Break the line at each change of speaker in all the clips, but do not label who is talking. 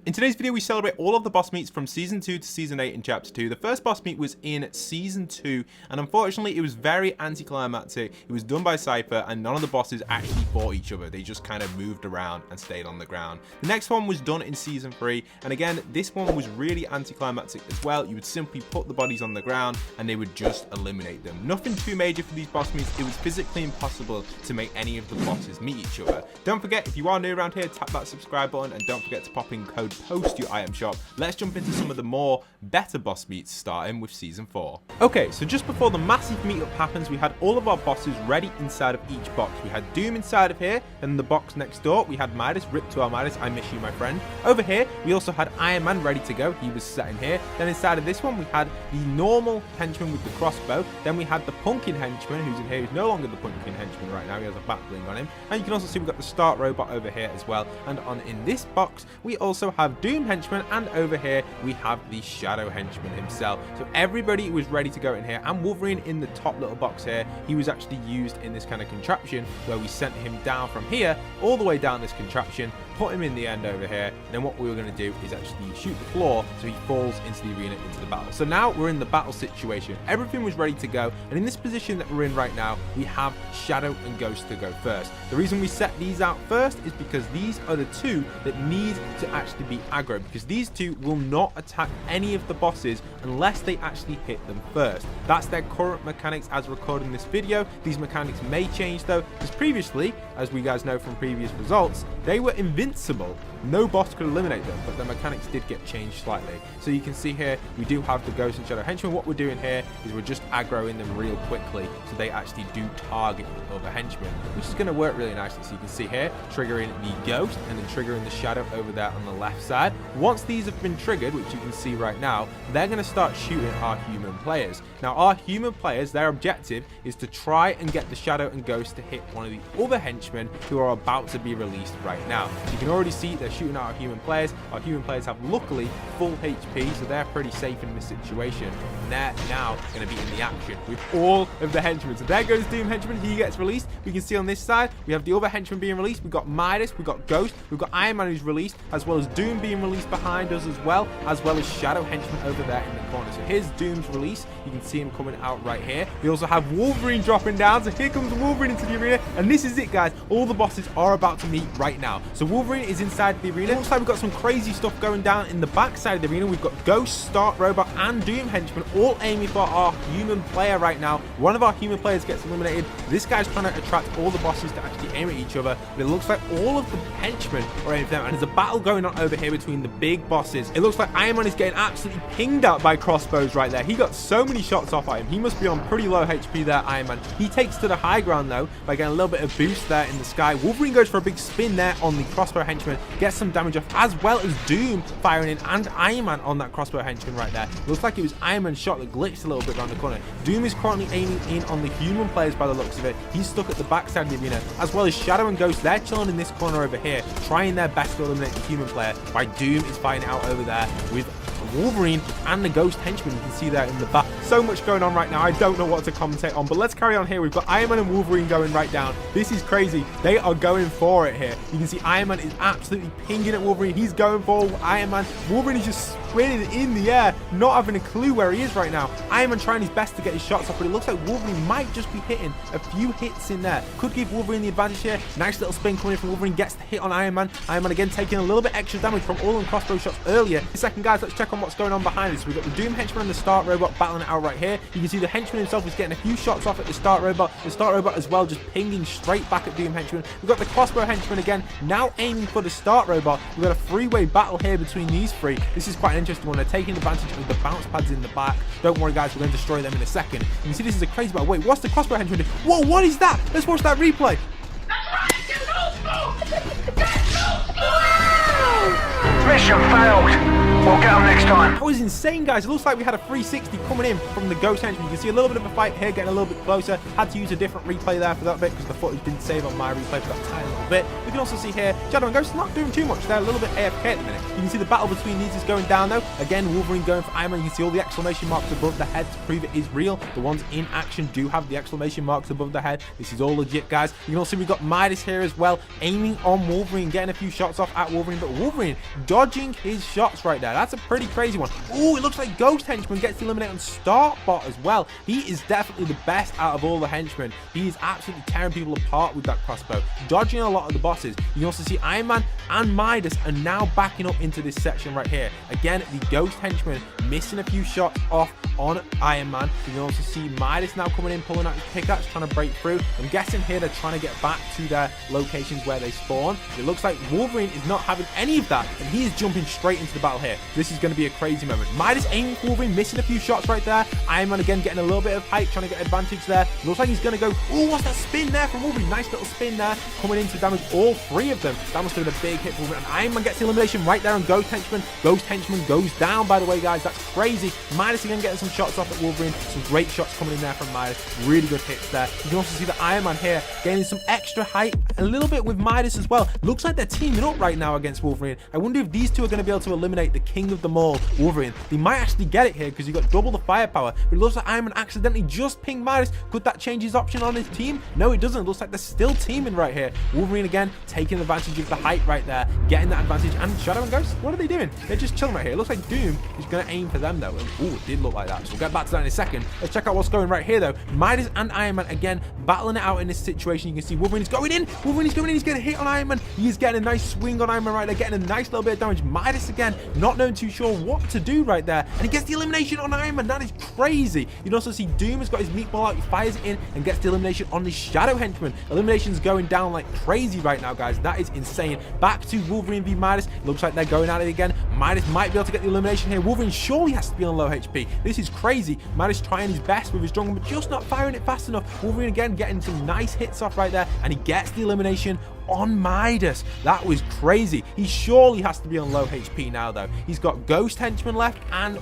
In today's video, we celebrate all of the boss meets from Season 2 to Season 8 in Chapter 2. The first boss meet was in Season 2, and unfortunately, it was very anticlimactic. It was done by Cypher, and none of the bosses actually fought each other. They just kind of moved around and stayed on the ground. The next one was done in Season 3, and again, this one was really anticlimactic as well. You would simply put the bodies on the ground, and they would just eliminate them. Nothing too major for these boss meets. It was physically impossible to make any of the bosses meet each other. Don't forget, if you are new around here, tap that subscribe button, and don't forget to pop in code POST your item shop. Let's jump into some of the more better boss meets, starting with Season 4. Okay, so just before the massive meetup happens, we had all of our bosses ready inside of each box. We had Doom inside of here, and the box next door, we had Midas. Rip to our Midas, I miss you, my friend. Over here, we also had Iron Man ready to go. He was set in here. Then inside of this one, we had the normal henchman with the crossbow. Then we had the pumpkin henchman, who's in here. He's no longer the pumpkin henchman right now. He has a bat bling on him. And you can also see we've got the start robot over here as well. And in this box, we also have Doom henchman, and over here we have the shadow henchman himself. So everybody was ready to go in here, and Wolverine in the top little box here, he was actually used in this kind of contraption where we sent him down from here all the way down this contraption, put him in the end over here, and then what we were going to do is actually shoot the floor so he falls into the arena, into the battle. So now we're in the battle situation. Everything was ready to go, and in this position that we're in right now, we have Shadow and Ghost to go first. The reason we set these out first is because these are the two that need to actually be aggro, because these two will not attack any of the bosses unless they actually hit them first. That's their current mechanics as recording this video. These mechanics may change though, because previously, as we guys know from previous results, they were invincible. No boss could eliminate them, but the mechanics did get changed slightly. So you can see here, we do have the Ghost and Shadow henchmen. What we're doing here is we're just aggroing them real quickly, so they actually do target the other henchmen, which is going to work really nicely. So you can see here, triggering the Ghost and then triggering the Shadow over there on the left side. Once these have been triggered, which you can see right now, they're going to start shooting our human players. Now, our human players, their objective is to try and get the Shadow and Ghost to hit one of the other henchmen who are about to be released right now. So you can already see they're shooting at our human players. Our human players have luckily full HP, so they're pretty safe in this situation. And they're now going to be in the action with all of the henchmen. So there goes Doom henchman. He gets released. We can see on this side, we have the other henchman being released. We've got Midas, we've got Ghost, we've got Iron Man who's released, as well as Doom being released behind us as well as Shadow henchman over there in the corner. So here's Doom's release. You can see him coming out right here. We also have Wolverine dropping down. So here comes Wolverine into the arena. And this is it, guys. All the bosses are about to meet right now. So Wolverine is inside the arena. Looks like we've got some crazy stuff going down in the back side of the arena. We've got Ghost, Start Robot, and Doom henchman all aiming for our human player right now. One of our human players gets eliminated. This guy's trying to attract all the bosses to actually aim at each other. But it looks like all of the henchmen are aiming for them. And there's a battle going on over here between the big bosses. It looks like Iron Man is getting absolutely pinged out by crossbows right there. He got so many shots off at him. He must be on pretty low HP there, Iron Man. He takes to the high ground though by getting a little bit of boost there in the sky. Wolverine goes for a big spin there on the crossbow henchman, gets some damage off, as well as Doom firing in, and Iron Man on that crossbow henchman right there. Looks like it was Iron Man's shot that glitched a little bit around the corner. Doom is currently aiming in on the human players by the looks of it. He's stuck at the backside of the arena, as well as Shadow and Ghost. They're chilling in this corner over here, trying their best to eliminate the human player, while Doom is fighting out over there with Wolverine and the Ghost henchman. You can see there in the back. So much going on right now. I don't know what to commentate on, but let's carry on here. We've got Iron Man and Wolverine going right down. This is crazy. They are going for it here. You can see Iron Man is absolutely pinging at Wolverine. He's going for Iron Man. Wolverine is just spinning in the air, not having a clue where he is right now. Iron Man trying his best to get his shots off, but it looks like Wolverine might just be hitting a few hits in there. Could give Wolverine the advantage here. Nice little spin coming in from Wolverine. Gets the hit on Iron Man. Iron Man again taking a little bit extra damage from all them crossbow shots earlier. Second, guys, let's check on what's going on behind us. We've got the Doom henchman and the Start Robot battling it out right here. You can see the henchman himself is getting a few shots off at the Start Robot. The Start Robot as well, just pinging straight back at Doom henchman. We've got the crossbow henchman again, now aiming for the Start Robot. We've got a three-way battle here between these three. This is quite an interesting one. They're taking advantage of the bounce pads in the back. Don't worry, guys, we're going to destroy them in a second. You can see this is a crazy battle. Wait, what's the crossbow henchman doing? Whoa, what is that? Let's watch that replay.
Mission failed. We'll get them next time.
That was insane, guys. It looks like we had a 360 coming in from the Ghost Henchman. You can see a little bit of a fight here, getting a little bit closer. Had to use a different replay there for that bit because the footage didn't save on my replay for that tiny little bit. We can also see here, Shadow and Ghost not doing too much. They're a little bit AFK at the minute. You can see the battle between these is going down, though. Again, Wolverine going for Iron Man. You can see all the exclamation marks above the head to prove it is real. The ones in action do have the exclamation marks above the head. This is all legit, guys. You can also see we've got Midas here as well, aiming on Wolverine, getting a few shots off at Wolverine, but Wolverine dodging his shots right there. That's a pretty crazy one. Oh, it looks like Ghost Henchman gets the eliminate on Startbot as well. He is definitely the best out of all the henchmen. He is absolutely tearing people apart with that crossbow, dodging a lot of the bosses. You can also see Iron Man and Midas are now backing up into this section right here. Again, the Ghost Henchman missing a few shots off on Iron Man. You can also see Midas now coming in, pulling out his pickaxe, trying to break through. I'm guessing here they're trying to get back to their locations where they spawn. It looks like Wolverine is not having any of that, and he is jumping straight into the battle here. This is going to be a crazy moment. Midas aiming for Wolverine, missing a few shots right there. Iron Man again getting a little bit of height, trying to get advantage there. Looks like he's going to go. Oh, what's that spin there from Wolverine? Nice little spin there, coming in to damage all three of them. That must have been a big hit for Wolverine. And Iron Man gets the elimination right there on Ghost Henchman. Ghost Henchman goes down, by the way, guys. That's crazy. Midas again getting some shots off at Wolverine. Some great shots coming in there from Midas. Really good hits there. You can also see the Iron Man here gaining some extra height, a little bit with Midas as well. Looks like they're teaming up right now against Wolverine. I wonder if these two are going to be able to eliminate the king of them all, Wolverine. They might actually get it here because you've got double the firepower, but it looks like Iron Man accidentally just pinged Midas. Could that change his option on his team? No, it doesn't. It looks like they're still teaming right here. Wolverine again taking advantage of the height right there, getting that advantage. And Shadow and Ghost, what are they doing? They're just chilling right here. It looks like Doom is going to aim for them though. Oh, it did look like that. So we'll get back to that in a second. Let's check out what's going right here though. Midas and Iron Man again battling it out in this situation. You can see Wolverine is going in. Wolverine is going in. He's getting a hit on Iron Man. He is getting a nice swing on Iron Man right there, getting a nice little bit of damage. Midas again, not knowing too sure what to do right there. And he gets the elimination on Iron Man. That is crazy. You can also see Doom has got his meatball out. He fires it in and gets the elimination on the Shadow Henchman. Elimination's going down like crazy right now, guys. That is insane. Back to Wolverine v Midas. Looks like they're going at it again. Midas might be able to get the elimination here. Wolverine surely has to be on low HP. This is crazy. Midas trying his best with his strong, but just not firing it fast enough. Wolverine again getting some nice hits off right there, and he gets the elimination on Midas. That was crazy. He surely has to be on low HP now, though. He's got Ghost Henchman left and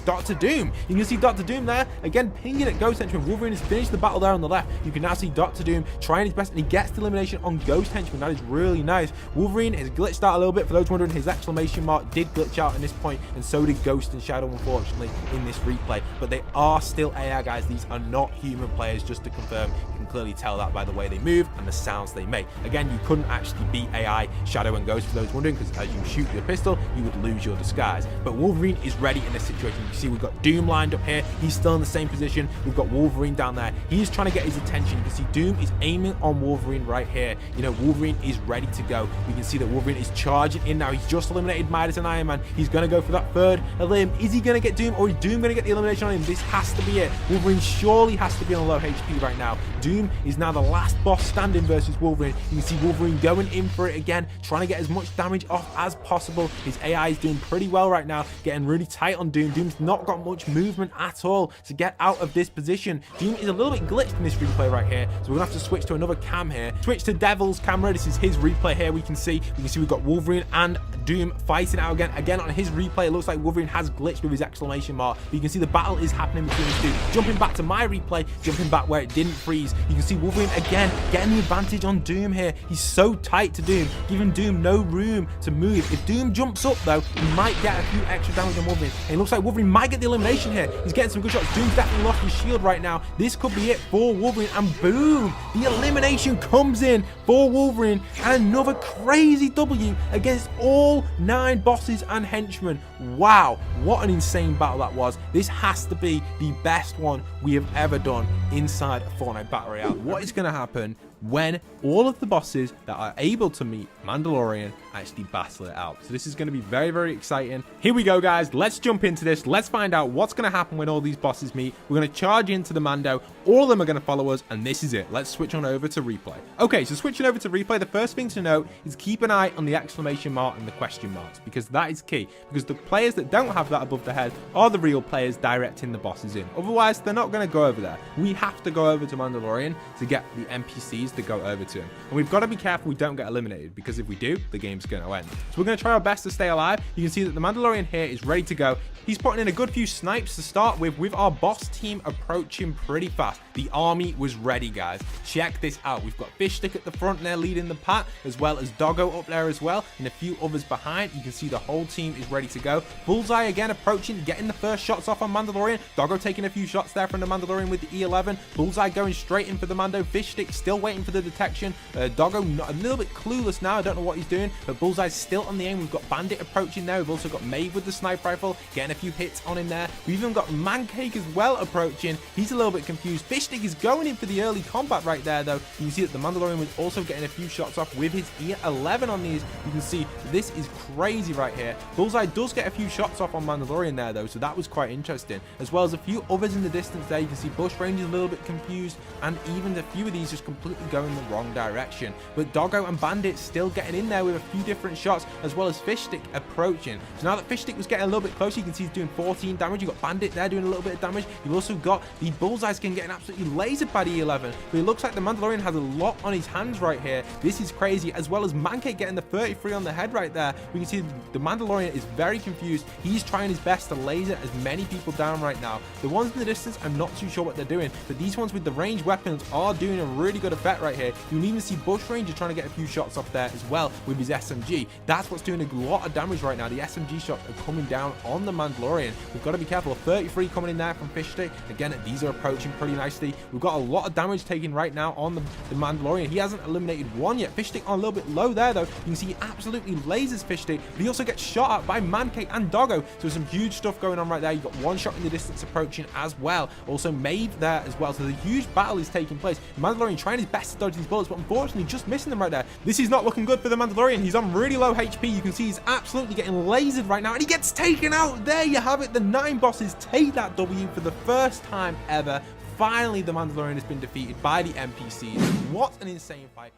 Dr. Doom. You can see Dr. Doom there, again pinging at Ghost Henchman. Wolverine has finished the battle there on the left. You can now see Dr. Doom trying his best, and he gets the elimination on Ghost Henchman. That is really nice. Wolverine is glitched out a little bit. For those wondering, his exclamation mark did glitch out in this point, and so did Ghost and Shadow, unfortunately, in this replay. But they are still AI, guys. These are not human players, just to confirm. You can clearly tell that by the way they move and the sounds they make. Again, you couldn't actually beat AI, Shadow, and Ghost, for those wondering, because as you shoot your pistol, you would lose your disguise. But Wolverine is ready in this situation. You see we've got Doom lined up here. He's still in the same position. We've got Wolverine down there. He's trying to get his attention. You can see Doom is aiming on Wolverine right here. You know, Wolverine is ready to go. You can see that Wolverine is charging in now. He's just eliminated Midas and Iron Man. He's going to go for that third elim. Is he going to get Doom, or is Doom going to get the elimination on him? This has to be it. Wolverine surely has to be on low HP right now. Doom is now the last boss standing versus Wolverine. You can see Wolverine going in for it again, trying to get as much damage off as possible. His AI is doing pretty well right now, getting really tight on Doom. Doom's not got much movement at all to get out of this position. Doom is a little bit glitched in this replay right here, so we're gonna have to switch to another cam here. Switch to Devil's camera. This is his replay here. We can see we've got Wolverine and Doom fighting out again on his replay. It looks like Wolverine has glitched with his exclamation mark, but you can see the battle is happening between these two. Jumping back to my replay, jumping back where it didn't freeze, you can see Wolverine again getting the advantage on Doom here. He's so tight to Doom, giving Doom no room to move. If Doom jumps up though, he might get a few extra damage on Wolverine, and it looks like Wolverine might get the elimination here. He's getting some good shots. Doom's definitely lost his shield right now. This could be it for Wolverine, and boom, the elimination comes in for Wolverine, and another crazy W against all 9 bosses and henchmen. Wow, what an insane battle that was. This has to be the best one we have ever done inside a Fortnite Battle Royale. What is going to happen when all of the bosses that are able to meet Mandalorian actually battle it out? So this is going to be very, very exciting. Here we go, guys. Let's jump into this. Let's find out what's going to happen when all these bosses meet. We're going to charge into the Mando. All of them are going to follow us, and this is it. Let's switch on over to replay. Okay, so switching over to replay, the first thing to note is keep an eye on the exclamation mark and the question marks, because that is key, because the players that don't have that above the head are the real players directing the bosses in. Otherwise, they're not going to go over there. We have to go over to Mandalorian to get the NPCs needs to go over to him. And we've got to be careful we don't get eliminated, because if we do, the game's going to end. So we're going to try our best to stay alive. You can see that the Mandalorian here is ready to go. He's putting in a good few snipes to start with our boss team approaching pretty fast. The army was ready, guys. Check this out. We've got Fish Stick at the front there leading the pack, as well as Doggo up there as well, and a few others behind. You can see the whole team is ready to go. Bullseye again approaching, getting the first shots off on Mandalorian. Doggo taking a few shots there from the Mandalorian with the E11. Bullseye going straight in for the Mando. Fish Stick still waiting for the detection. Doggo a little bit clueless now. I don't know what he's doing, but Bullseye's still on the aim. We've got Bandit approaching there. We've also got Maeve with the sniper rifle, getting a few hits on him there. We've even got Mancake as well approaching. He's a little bit confused. Fish Stick is going in for the early combat right there, though. You can see that the Mandalorian was also getting a few shots off with his E11 on these. You can see this is crazy right here. Bullseye does get a few shots off on Mandalorian there, though, so that was quite interesting. As well as a few others in the distance there. You can see Bush Range is a little bit confused, and even a few of these just completely going the wrong direction. But Doggo and Bandit still getting in there with a few different shots, as well as Fish Stick approaching. So now that Fish Stick was getting a little bit closer, you can see he's doing 14 damage. You've got Bandit there doing a little bit of damage. You've also got the Bullseye skin getting absolutely lasered by the E11. But it looks like the Mandalorian has a lot on his hands right here. This is crazy, as well as Mancake getting the 33 on the head right there. We can see the Mandalorian is very confused. He's trying his best to laser as many people down right now. The ones in the distance, I'm not too sure what they're doing, but these ones with the ranged weapons are doing a really good effect right here. You can even see Bush Ranger trying to get a few shots off there as well with his SMG. That's what's doing a lot of damage right now. The SMG shots are coming down on the Mandalorian. We've got to be careful. 33 coming in there from Fish Stick. Again, these are approaching pretty nicely. We've got a lot of damage taken right now on the Mandalorian. He hasn't eliminated one yet. Fish Stick on a little bit low there, though. You can see he absolutely lasers Fish Stick, but he also gets shot at by Mancake and Doggo. So some huge stuff going on right there. You've got one shot in the distance approaching as well. Also Maeve there as well. So the huge battle is taking place. The Mandalorian trying his best to dodge these bullets, but unfortunately just missing them right there. This is not looking good for the Mandalorian. He's on really low HP. You can see he's absolutely getting lasered right now, and he gets taken out. There you have it. The 9 bosses take that W for the first time ever. Finally, the Mandalorian has been defeated by the NPCs. What an insane fight.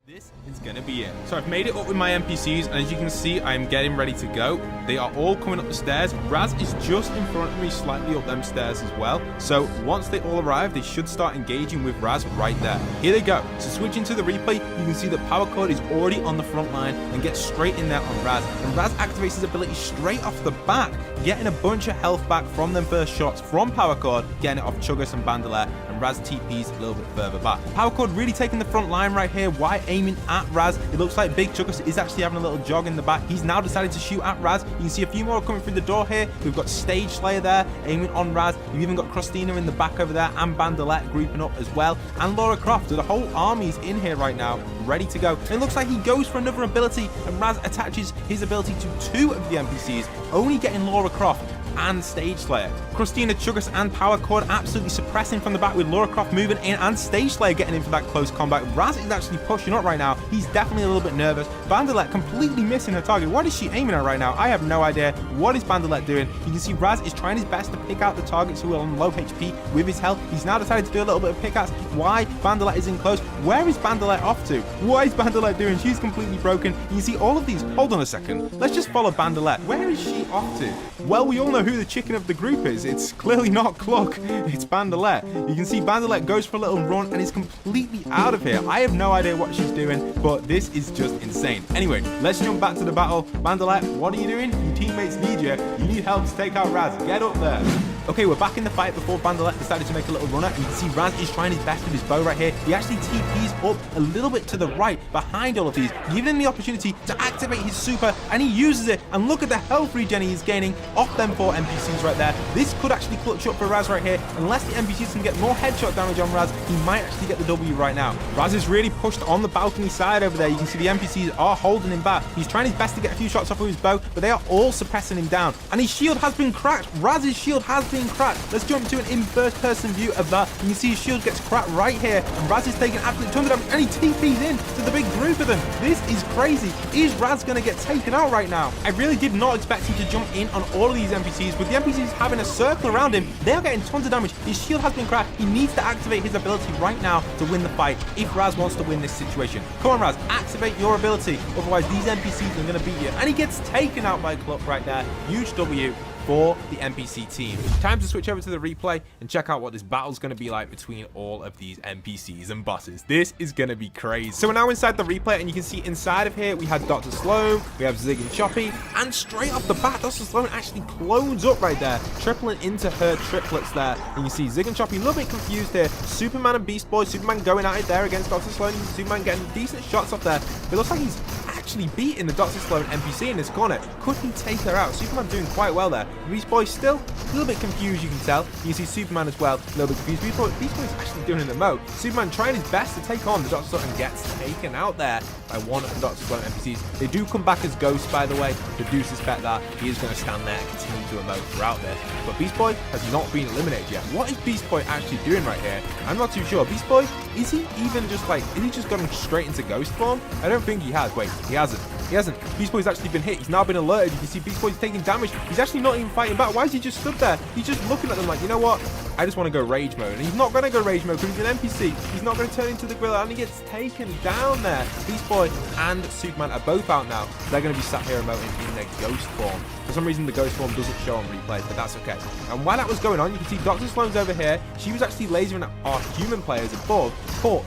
This is gonna be it. So I've made it up with my NPCs, and as you can see, I am getting ready to go. They are all coming up the stairs. Raz is just in front of me, slightly up them stairs as well. So once they all arrive, they should start engaging with Raz right there. Here they go. So switching to the replay, you can see that Power Chord is already on the front line and gets straight in there on Raz. And Raz activates his ability straight off the back, getting a bunch of health back from them first shots from Power Chord, getting it off Chuggus and Bandolette, and Raz TP's a little bit further back. Power Chord really taking the front line right here. Why aiming at Raz? It looks like Big Chuggus is actually having a little jog in the back. He's now decided to shoot at Raz. You can see a few more coming through the door here. We've got Stage Slayer there aiming on Raz. You've even got Christina in the back over there, and Bandolette grouping up as well, and Laura Croft. So the whole army is in here right now, ready to go. And it looks like he goes for another ability, and Raz attaches his ability to 2 of the NPCs, only getting Laura Croft and Stage Slayer. Christina, Chuggus, and Power Chord absolutely suppressing from the back, with Laura Croft moving in and Stage Slayer getting in for that close combat. Raz is actually pushing up right now. He's definitely a little bit nervous. Bandolette completely missing her target. What is she aiming at right now? I have no idea. What is Bandolette doing? You can see Raz is trying his best to pick out the targets who are on low HP with his health. He's now decided to do a little bit of pickaxe. Why? Bandolette is in close. Where is Bandolette off to? What is Bandolette doing? She's completely broken. You can see all of these. Hold on a second. Let's just follow Bandolette. Where is she off to? Well, we all know who the chicken of the group is. It's clearly not Cluck. It's Bandolette. You can see Bandolette goes for a little run and is completely out of here. I have no idea what she's doing, but this is just insane. Anyway, let's jump back to the battle. Bandolette, what are you doing? Your teammates need you. You need help to take out Raz. Get up there. Okay, we're back in the fight before Bandolette decided to make a little run out. You can see Raz is trying his best with his bow right here. He actually TPs up a little bit to the right behind all of these, giving him the opportunity to activate his super, and he uses it. And look at the health regen he's gaining off them 4 NPCs right there. This could actually clutch up for Raz right here. Unless the NPCs can get more headshot damage on Raz, he might actually get the W right now. Raz is really pushed on the balcony side over there. You can see the NPCs are holding him back. He's trying his best to get a few shots off with his bow, but they are all suppressing him down. And his shield has been cracked. Raz's shield has been cracked. Let's jump to an in first person view of that. You can see his shield gets cracked right here, and Raz is taking absolute tons of damage, and he TPs in to the big group of them. This is crazy. Is Raz going to get taken out right now? I really did not expect him to jump in on all of these NPCs. With the NPCs having a circle around him, they're getting tons of damage. His shield has been cracked. He needs to activate his ability right now to win the fight if Raz wants to win this situation. Come on, Raz, activate your ability. Otherwise, these NPCs are going to beat you. And he gets taken out by Cluck right there. Huge W for the NPC team. Time to switch over to the replay and check out what this battle's going to be like between all of these NPCs and bosses. This is going to be crazy. So we're now inside the replay, and you can see inside of here we had Dr. Sloan, we have Zig and Choppy, and straight off the bat, Dr. Sloan actually clones up right there, tripling into her triplets there. And you see Zig and Choppy a little bit confused here. Superman and Beast Boy, Superman going at it there against Dr. Sloan, and Superman getting decent shots off there. It looks like he's actually beating the Dr. Sloan NPC in this corner. Could he take her out? Superman doing quite well there. Beast Boy still a little bit confused, you can tell. You see Superman as well, a little bit confused. Beast Boy's actually doing an emote. Superman trying his best to take on the Dr. Sloan and gets taken out there by one of the Dr. Sloan NPCs. They do come back as ghosts, by the way. They do suspect that he is going to stand there and continue to emote throughout this. But Beast Boy has not been eliminated yet. What is Beast Boy actually doing right here? I'm not too sure. Beast Boy, is he even just like, is he just going straight into ghost form? I don't think he has. Wait, he hasn't. He hasn't. Beast Boy's actually been hit. He's now been alerted. You can see Beast Boy's taking damage. He's actually not even fighting back. Why is he just stood there? He's just looking at them like, you know what? I just want to go rage mode. And he's not going to go rage mode because he's an NPC. He's not going to turn into the gorilla, and he gets taken down there. Beast Boy and Superman are both out now. They're going to be sat here emoting in their ghost form. For some reason, the ghost form doesn't show on replay, but that's okay. And while that was going on, you can see Dr. Sloan's over here. She was actually lasering at our human players above, but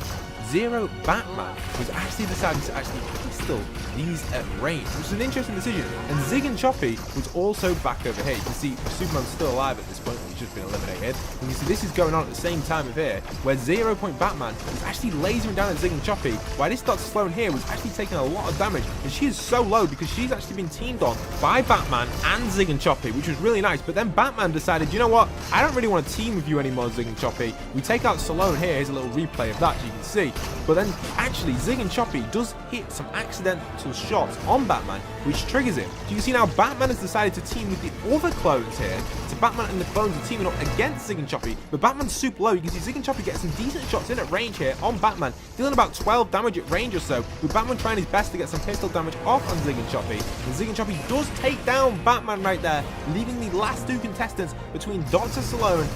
Zero Batman was actually deciding to actually pistol these at range, which is an interesting decision. And Zig and Choppy was also back over here. You can see Superman's still alive at this point, he's just been eliminated. And you see this is going on at the same time of here, where 0 Point Batman is actually lasering down at Zig and Choppy, while this Dr. Sloan here was actually taking a lot of damage. And she is so low because she's actually been teamed on by Batman and Zig and Choppy, which was really nice. But then Batman decided, you know what, I don't really want to team with you anymore, Zig and Choppy. We take out Sloan here. Here's a little replay of that, as you can see. But then actually Zig and Choppy does hit some accidental shots on Batman, which triggers it. So you can see now Batman has decided to team with the other clones here. So Batman and the clones are teaming up against Zig and Choppy, but Batman's super low. You can see Zig and Choppy get some decent shots in at range here on Batman, dealing about 12 damage at range or so, with Batman trying his best to get some pistol damage off on Zig and Choppy. And Zig and Choppy does take down Batman right there, leaving the last two contestants between Dr. Sloan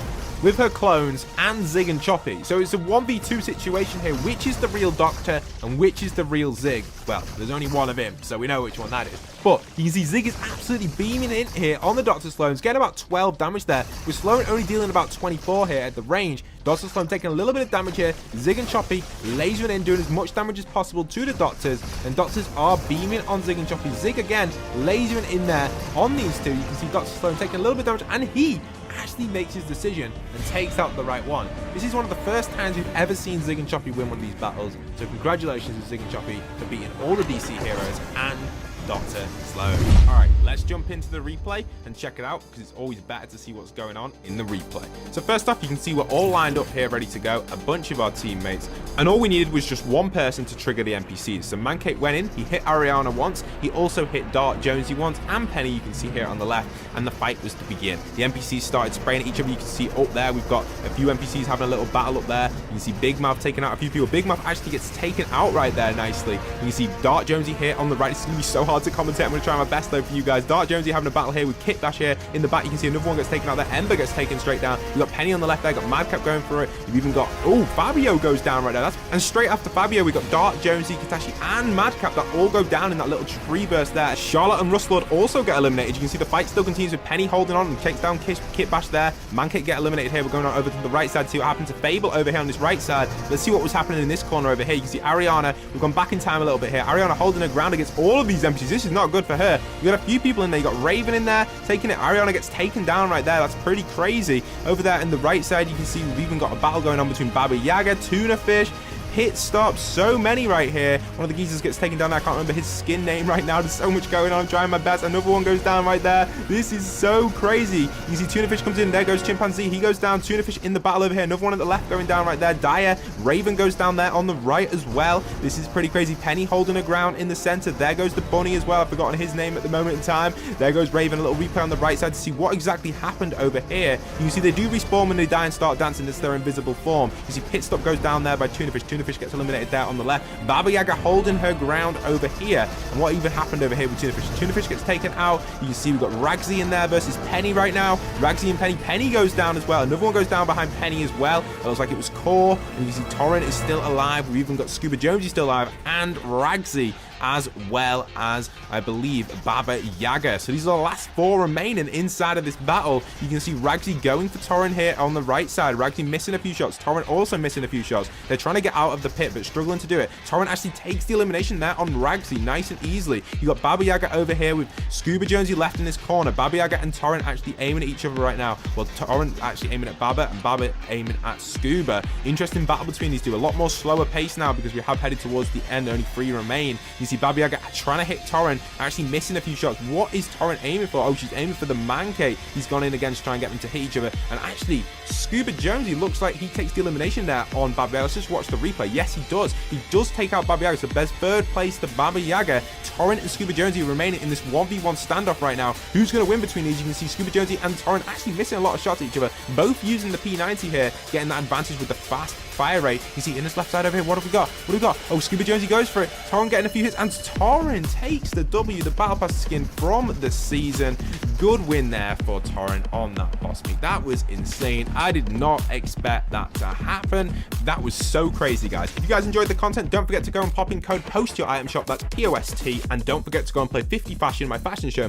with her clones and Zig and Choppy. So it's a 1v2 situation here. Which is the real Doctor and which is the real Zig? Well, there's only one of him, so we know which one that is. But you can see Zig is absolutely beaming in here on the Dr. Sloans, getting about 12 damage there, with Sloan only dealing about 24 here at the range. Dr. Sloan taking a little bit of damage here. Zig and Choppy lasering in, doing as much damage as possible to the Doctors, and Doctors are beaming on Zig and Choppy. Zig again lasering in there on these two. You can see Dr. Sloan taking a little bit of damage, and he actually makes his decision and takes out the right one. This is one of the first times we've ever seen Zig and Choppy win one of these battles, so congratulations to Zig and Choppy for beating all the DC heroes and Dr. Sloan. Alright, let's jump into the replay and check it out, because it's always better to see what's going on in the replay. So first off, you can see we're all lined up here ready to go, a bunch of our teammates, and all we needed was just one person to trigger the NPCs. So Mancate went in, he hit Ariana once, he also hit Dart Jonesy once, and Penny, you can see here on the left, and the fight was to begin. The NPCs started spraying at each other. You can see up there, we've got a few NPCs having a little battle up there. You can see Big Mouth taking out a few people. Big Mouth actually gets taken out right there nicely. You can see Dart Jonesy here on the right. It's going to be so hard to commentate. I'm going to try my best though for you guys. Dart Jonesy having a battle here with Kit Bash here in the back. You can see another one gets taken out there. Ember gets taken straight down. We've got Penny on the left there. Got Madcap going for it. You've even got, oh, Fabio goes down right there. And straight after Fabio, we got Dart, Jonesy, Katashi, and Madcap that all go down in that little tree burst there. Charlotte and Rustlord also get eliminated. You can see the fight still continues with Penny holding on and takes down Kit Bash there. Mancate get eliminated here. We're going on over to the right side to see what happened to Fable over here on this right side. Let's see what was happening in this corner over here. You can see Ariana. We've gone back in time a little bit here. Ariana holding her ground against all of these NPCs. This is not good for her. You got a few people in there. You got Raven in there taking it. Ariana gets taken down right there. That's pretty crazy. Over there in the right side, you can see we've even got a battle going on between Baba Yaga, Tuna Fish, Hit Stop, so many right here. One of the geezers gets taken down. I can't remember his skin name right now. There's so much going on. I'm trying my best. Another one goes down right there. This is so crazy. You can see Tuna Fish comes in. There goes Chimpanzee. He goes down. Tuna Fish in the battle over here. Another one at the left going down right there. Dyer. Raven goes down there on the right as well. This is pretty crazy. Penny holding her ground in the center. There goes the Bunny as well. I've forgotten his name at the moment in time. There goes Raven. A little replay on the right side to see what exactly happened over here. You can see they do respawn when they die and start dancing. It's their invisible form. You see Pit Stop goes down there by Tuna Fish. Tuna Fish gets eliminated there on the left. Baba Yaga holding her ground over here. And what even happened over here with Tuna Fish? Tuna Fish gets taken out. You can see we've got Ragsy in there versus Penny right now. Ragsy and Penny. Penny goes down as well. Another one goes down behind Penny as well. It looks like it was Core. And you see Torrent is still alive. We've even got Scuba Jonesy still alive. And Ragsy. as well as, I believe, Baba Yaga. So these are the last 4 remaining inside of this battle. You can see Ragsy going for Torrent here on the right side. Ragsy missing a few shots. Torrent also missing a few shots. They're trying to get out of the pit, but struggling to do it. Torrent actually takes the elimination there on Ragsy, nice and easily. You got Baba Yaga over here with Scuba Jonesy left in this corner. Baba Yaga and Torrent actually aiming at each other right now. Well, Torrent actually aiming at Baba and Baba aiming at Scuba. Interesting battle between these two. A lot more slower pace now because we have headed towards the end. Only 3 remain. You see Baba Yaga trying to hit Torrent, actually missing a few shots. What is Torrent aiming for? Oh, she's aiming for the Mankey. He's gone in again to try and get them to hit each other. And actually, Scuba Jonesy looks like he takes the elimination there on Baba Yaga. Let's just watch the replay. Yes, he does. He does take out Baba Yaga. So there's 3rd place to Baba Yaga. Torrent and Scuba Jonesy remaining in this 1v1 standoff right now. Who's going to win between these? You can see Scuba Jonesy and Torrent actually missing a lot of shots at each other. Both using the P90 here, getting that advantage with the fast fire rate. You see in this left side over here, what have we got? What have we got? Oh, Scuba Jonesy goes for it. Torrent getting a few hits, and Torrent takes the W, the Battle Pass skin from the season. Good win there for Torrent on that boss meet. That was insane. I did not expect that to happen. That was so crazy, guys. If you guys enjoyed the content, don't forget to go and pop in code POST your item shop. That's POST. And don't forget to go and play 50 Fashion, my fashion show.